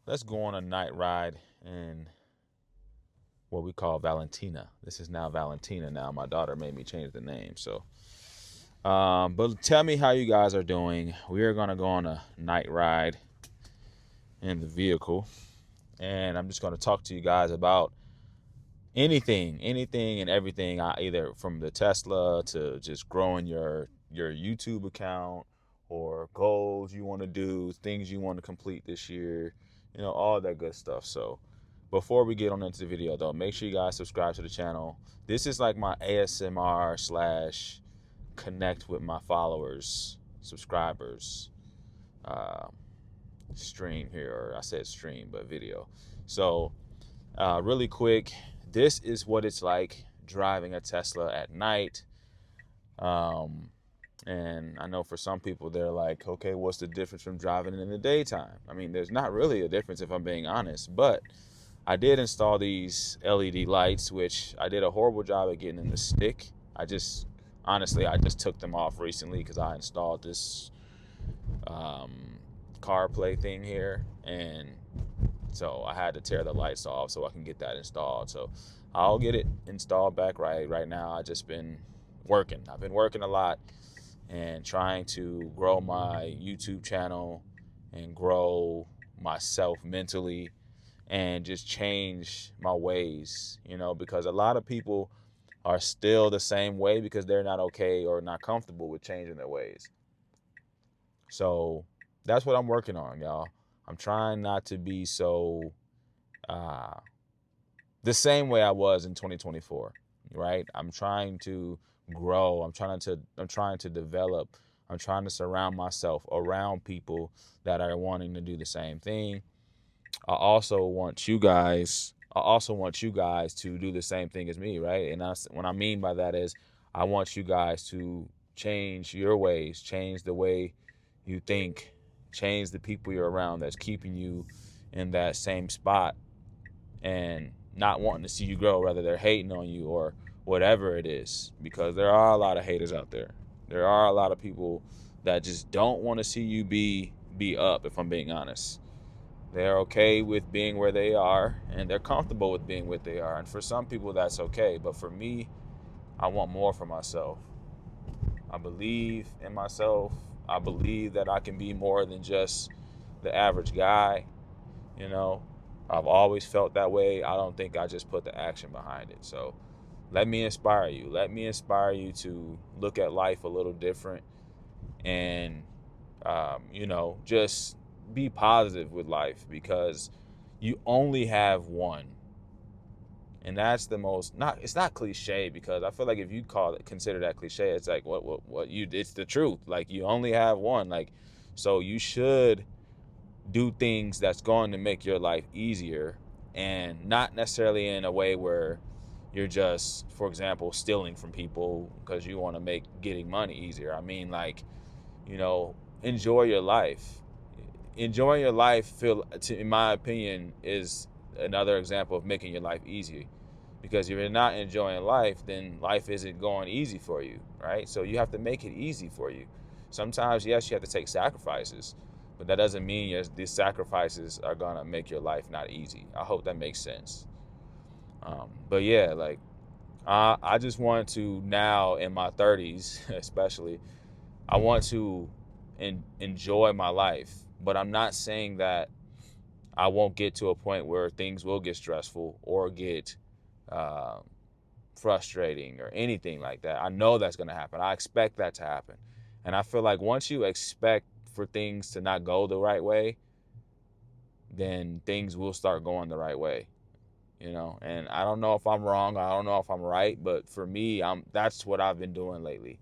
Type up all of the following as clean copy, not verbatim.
let's go on a night ride in what we call Valentina. This is now Valentina now. My daughter made me change the name. So, but tell me how you guys are doing. We are going to go on a night ride in the vehicle. And I'm just going to talk to you guys about anything and everything, either from the Tesla to just growing your YouTube account, or goals you want to do, things you want to complete this year, all that good stuff. So before we get on into the video though, make sure you guys subscribe to the channel. This is like my ASMR slash connect with my followers, subscribers, stream here, or I said stream, but video. So really quick, this is what it's like driving a Tesla at night. And I know for some people, they're like, okay, what's the difference from driving in the daytime? I mean, there's not really a difference if I'm being honest, but I did install these LED lights, which I did a horrible job at getting them to stick. I just took them off recently because I installed this CarPlay thing here, and so I had to tear the lights off so I can get that installed. So I'll get it installed back right now. I've been working a lot and trying to grow my YouTube channel and grow myself mentally and just change my ways, because a lot of people are still the same way because they're not okay or not comfortable with changing their ways. So that's what I'm working on, y'all. I'm trying not to be so the same way I was in 2024, right? I'm trying to grow. I'm trying to develop. I'm trying to surround myself around people that are wanting to do the same thing. I also want you guys to do the same thing as me, right? And what I mean by that is I want you guys to change your ways, change the way you think, change the people you're around that's keeping you in that same spot and not wanting to see you grow. Rather, they're hating on you or whatever it is, because there are a lot of haters out there. There are a lot of people that just don't want to see you be up, if I'm being honest. They're okay with being where they are, and they're comfortable with being what they are. And for some people, that's okay. But for me, I want more for myself. I believe in myself. I believe that I can be more than just the average guy. I've always felt that way. I don't think I just put the action behind it. So let me inspire you. Let me inspire you to look at life a little different and, just be positive with life, because you only have one. And that's the most, it's not cliche, because I feel like if you consider that cliche, it's like, it's the truth. Like, you only have one. Like, so you should do things that's going to make your life easier, and not necessarily in a way where you're just, for example, stealing from people because you want to make getting money easier. I mean, like, enjoy your life. Enjoying your life, in my opinion, is another example of making your life easy. Because if you're not enjoying life, then life isn't going easy for you, right? So you have to make it easy for you. Sometimes, yes, you have to take sacrifices, but that doesn't mean these sacrifices are gonna make your life not easy. I hope that makes sense. But yeah, like, I just want to, now in my 30s especially, I want to enjoy my life. But I'm not saying that I won't get to a point where things will get stressful or get frustrating or anything like that. I know that's going to happen. I expect that to happen. And I feel like once you expect for things to not go the right way, then things will start going the right way. And I don't know if I'm wrong. I don't know if I'm right. But for me, that's what I've been doing lately.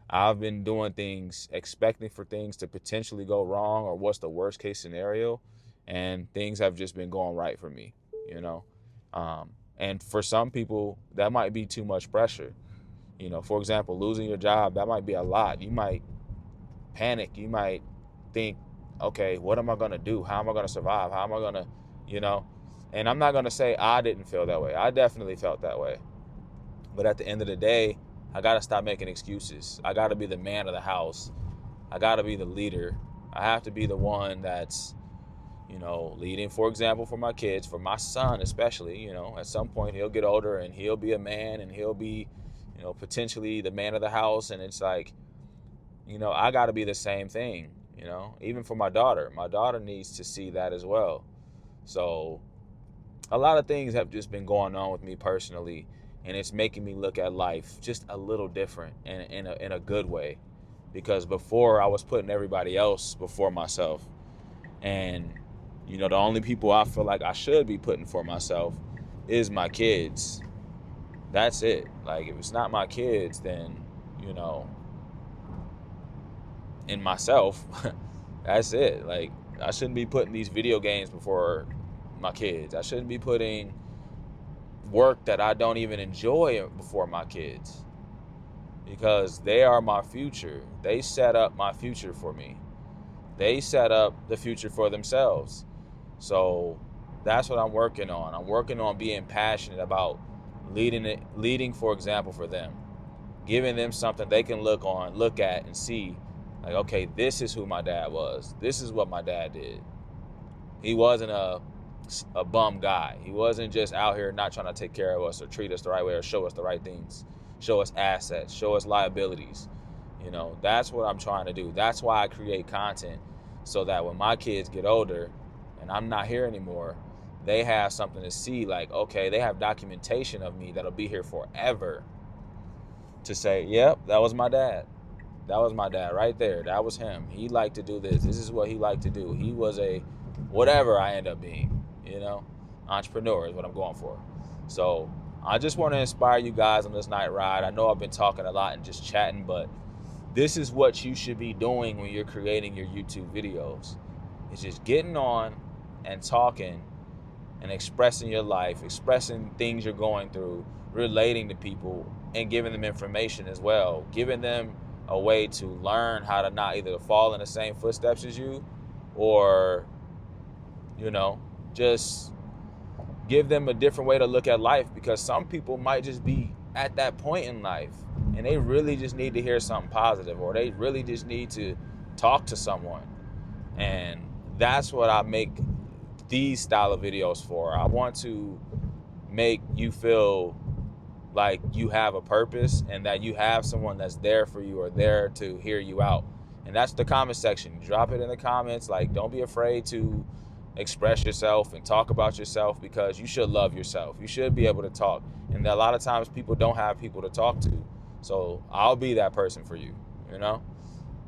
I've been doing things, expecting for things to potentially go wrong, or what's the worst case scenario, and things have just been going right for me, and for some people, that might be too much pressure. For example, losing your job, that might be a lot. You might panic. You might think, okay, what am I going to do? How am I going to survive? How am I going to, and I'm not going to say I didn't feel that way. I definitely felt that way. But at the end of the day, I got to stop making excuses. I got to be the man of the house. I got to be the leader. I have to be the one that's, You know, leading, for example, for my kids, for my son especially, you know, at some point he'll get older and he'll be a man and he'll be, you know, potentially the man of the house. And it's like, you know, I got to be the same thing, you know, even for my daughter. My daughter needs to see that as well. So a lot of things have just been going on with me personally, and it's making me look at life just a little different and in a good way. Because before I was putting everybody else before myself. And, you know, the only people I feel like I should be putting for myself is my kids. That's it. Like, if it's not my kids, then, you know, in myself, that's it. Like, I shouldn't be putting these video games before my kids. I shouldn't be putting work that I don't even enjoy before my kids, because they are my future. They set up my future for me. They set up the future for themselves. So that's what I'm working on. I'm working on being passionate about leading, for example, for them, giving them something they can look at and see, like, okay, this is who my dad was. This is what my dad did. He wasn't a bum guy. He wasn't just out here not trying to take care of us or treat us the right way or show us the right things, show us assets, show us liabilities. You know, that's what I'm trying to do. That's why I create content, so that when my kids get older and I'm not here anymore, they have something to see. Like, okay, they have documentation of me that'll be here forever to say, yep, that was my dad. That was my dad right there. That was him. He liked to do this. This is what he liked to do. He was a whatever I end up being, you know, entrepreneur is what I'm going for. So I just want to inspire you guys on this night ride. I know I've been talking a lot and just chatting, but this is what you should be doing when you're creating your YouTube videos. It's just getting on and talking and expressing your life, expressing things you're going through, relating to people, and giving them information as well, giving them a way to learn how to not either fall in the same footsteps as you, or, you know, just give them a different way to look at life, because some people might just be at that point in life and they really just need to hear something positive, or they really just need to talk to someone. And that's what I make these style of videos for. I want to make you feel like you have a purpose and that you have someone that's there for you or there to hear you out. And that's the comment section. Drop it in the comments. Like, don't be afraid to express yourself and talk about yourself, because you should love yourself. You should be able to talk. And a lot of times people don't have people to talk to. So I'll be that person for you, you know?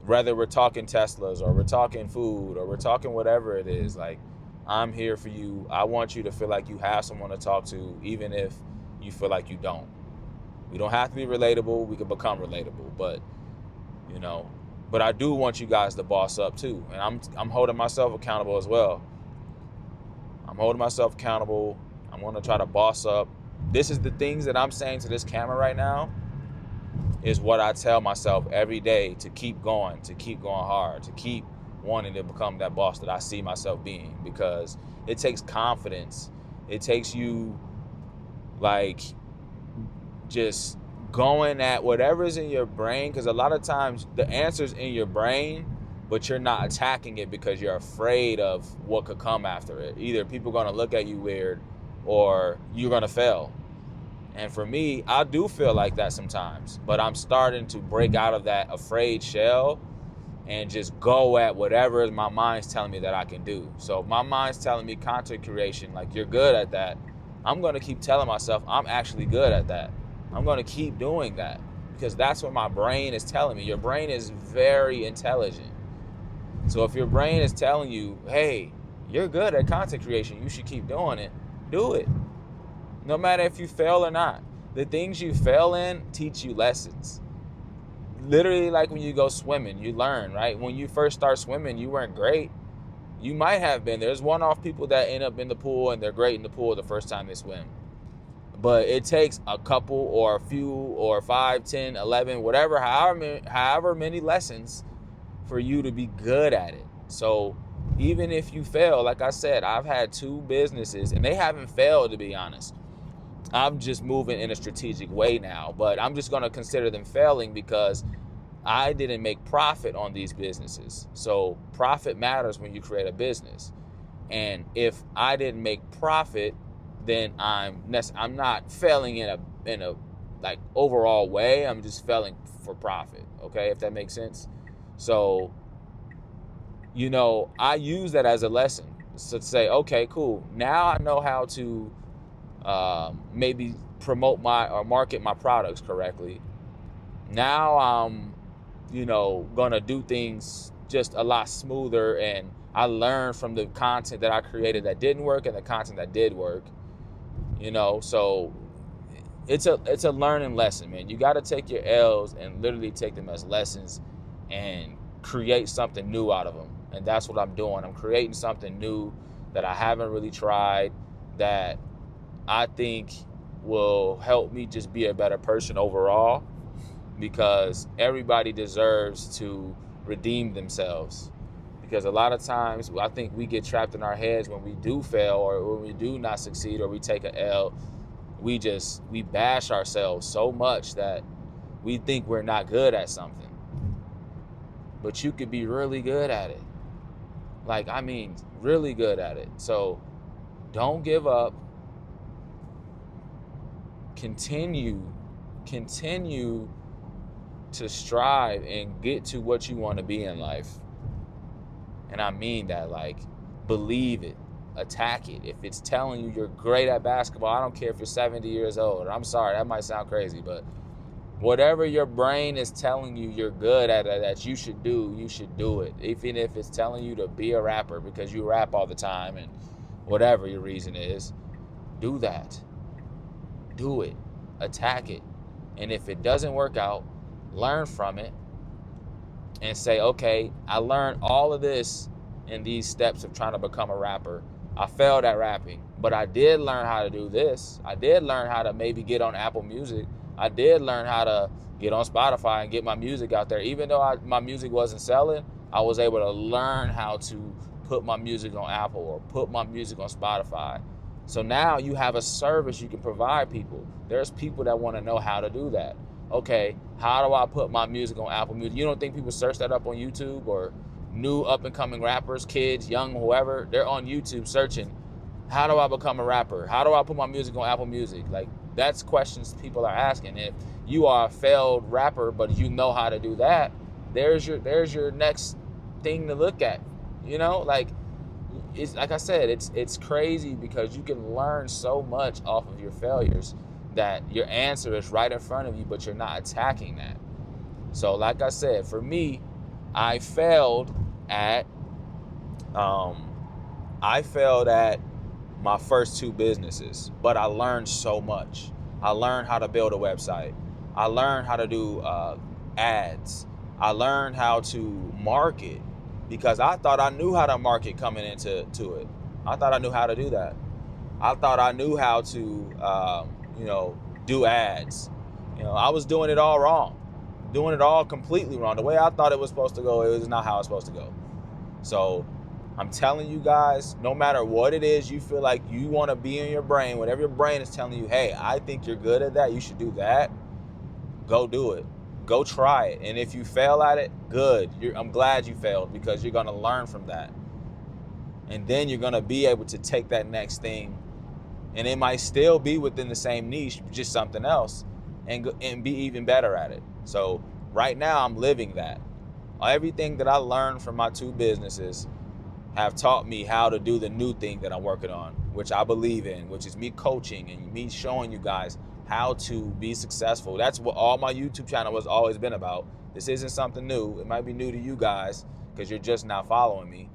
Whether we're talking Teslas or we're talking food or we're talking whatever it is, like, I'm here for you. I want you to feel like you have someone to talk to, even if you feel like you don't. We don't have to be relatable. We can become relatable, but, you know, but I do want you guys to boss up too. And I'm holding myself accountable as well. I'm holding myself accountable. I'm going to try to boss up. This is the things that I'm saying to this camera right now, is what I tell myself every day, to keep going hard, to keep wanting to become that boss that I see myself being, because it takes confidence. It takes you, like, just going at whatever's in your brain, because a lot of times the answer's in your brain, but you're not attacking it because you're afraid of what could come after it. Either people are going to look at you weird or you're going to fail. And for me, I do feel like that sometimes, but I'm starting to break out of that afraid shell and just go at whatever my mind's telling me that I can do. So if my mind's telling me content creation, like, you're good at that, I'm going to keep telling myself I'm actually good at that. I'm going to keep doing that, because that's what my brain is telling me. Your brain is very intelligent. So if your brain is telling you, hey, you're good at content creation, you should keep doing it, do it. No matter if you fail or not. The things you fail in teach you lessons. Literally, like when you go swimming, you learn, right? When you first start swimming, you weren't great. You might have been. There's one-off people that end up in the pool and they're great in the pool the first time they swim. But it takes a couple or a few or 5, 10, 11, whatever, however many lessons for you to be good at it. So even if you fail, like I said, I've had 2 businesses and they haven't failed, to be honest. I'm just moving in a strategic way now, but I'm just going to consider them failing because I didn't make profit on these businesses. So profit matters when you create a business. And if I didn't make profit, then I'm not failing in a like overall way. I'm just failing for profit. Okay, if that makes sense. So, I use that as a lesson. So to say, okay, cool. Now I know how to maybe promote or market my products correctly. Now I'm, gonna do things just a lot smoother, and I learned from the content that I created that didn't work and the content that did work. So it's a learning lesson, man. You got to take your L's and literally take them as lessons and create something new out of them. And that's what I'm doing. I'm creating something new that I haven't really tried, that I think will help me just be a better person overall, because everybody deserves to redeem themselves. Because a lot of times I think we get trapped in our heads when we do fail, or when we do not succeed, or we take an L. We bash ourselves so much that we think we're not good at something. But you could be really good at it. Really good at it. So don't give up. Continue to strive and get to what you want to be in life. And I mean that, believe it, attack it. If it's telling you you're great at basketball, I don't care if you're 70 years old. I'm sorry, that might sound crazy, but whatever your brain is telling you you're good at it, that you should do it. Even if it's telling you to be a rapper because you rap all the time, and whatever your reason is, do that. Do it. Attack it. And if it doesn't work out, learn from it and say, okay, I learned all of this in these steps of trying to become a rapper. I failed at rapping, but I did learn how to do this. I did learn how to maybe get on Apple Music. I did learn how to get on Spotify and get my music out there. Even though my music wasn't selling, I was able to learn how to put my music on Apple or put my music on Spotify. So now you have a service you can provide people. There's people that want to know how to do that. Okay, how do I put my music on Apple Music? You don't think people search that up on YouTube? Or new up-and-coming rappers, kids, young, whoever, they're on YouTube searching, how do I become a rapper? How do I put my music on Apple Music? That's questions people are asking. If you are a failed rapper, but you know how to do that, there's your next thing to look at. It's like I said, it's crazy because you can learn so much off of your failures that your answer is right in front of you, but you're not attacking that. So like I said, for me, I failed at my first two businesses, but I learned so much. I learned how to build a website. I learned how to do ads. I learned how to market, because I thought I knew how to market coming into it. I thought I knew how to do that. I thought I knew how to do ads. I was doing it all wrong. Doing it all completely wrong. The way I thought it was supposed to go, it was not how it's supposed to go. So I'm telling you guys, no matter what it is you feel like you want to be in your brain, whatever your brain is telling you, hey, I think you're good at that, you should do that, go do it. Go try it. And if you fail at it, good. I'm glad you failed, because you're going to learn from that. And then you're going to be able to take that next thing, and it might still be within the same niche, just something else, and be even better at it. So right now I'm living that. Everything that I learned from my two businesses have taught me how to do the new thing that I'm working on, which I believe in, which is me coaching and me showing you guys how to be successful. That's what all my YouTube channel has always been about. This isn't something new. It might be new to you guys because you're just now following me.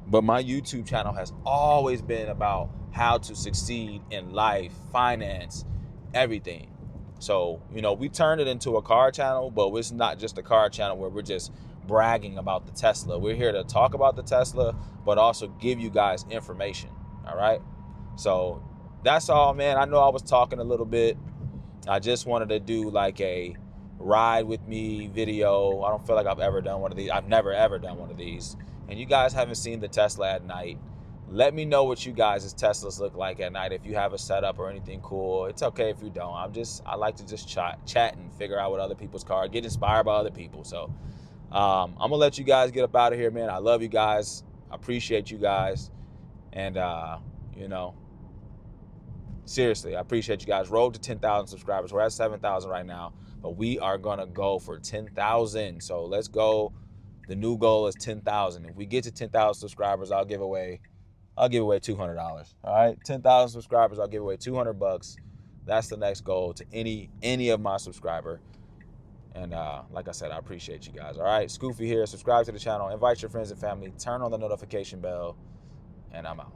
But my YouTube channel has always been about how to succeed in life, finance, everything. So, we turned it into a car channel, but it's not just a car channel where we're just bragging about the Tesla. We're here to talk about the Tesla, but also give you guys information. All right. So that's all, man. I know I was talking a little bit. I just wanted to do like a ride with me video. I don't feel like I've ever done one of these. I've never ever done one of these. And you guys haven't seen the Tesla at night. Let me know what you guys' Teslas look like at night. If you have a setup or anything cool, it's okay if you don't. I like to just chat and figure out what other people's cars, get inspired by other people. So I'm gonna let you guys get up out of here, man. I love you guys. I appreciate you guys. And, you know, seriously, I appreciate you guys. Road to 10,000 subscribers. We're at 7,000 right now, but we are going to go for 10,000. So let's go. The new goal is 10,000. If we get to 10,000 subscribers, I'll give away $200. All right, 10,000 subscribers, I'll give away $200. That's the next goal to any of my subscriber. And like I said, I appreciate you guys. All right, Scoofy here. Subscribe to the channel. Invite your friends and family. Turn on the notification bell. And I'm out.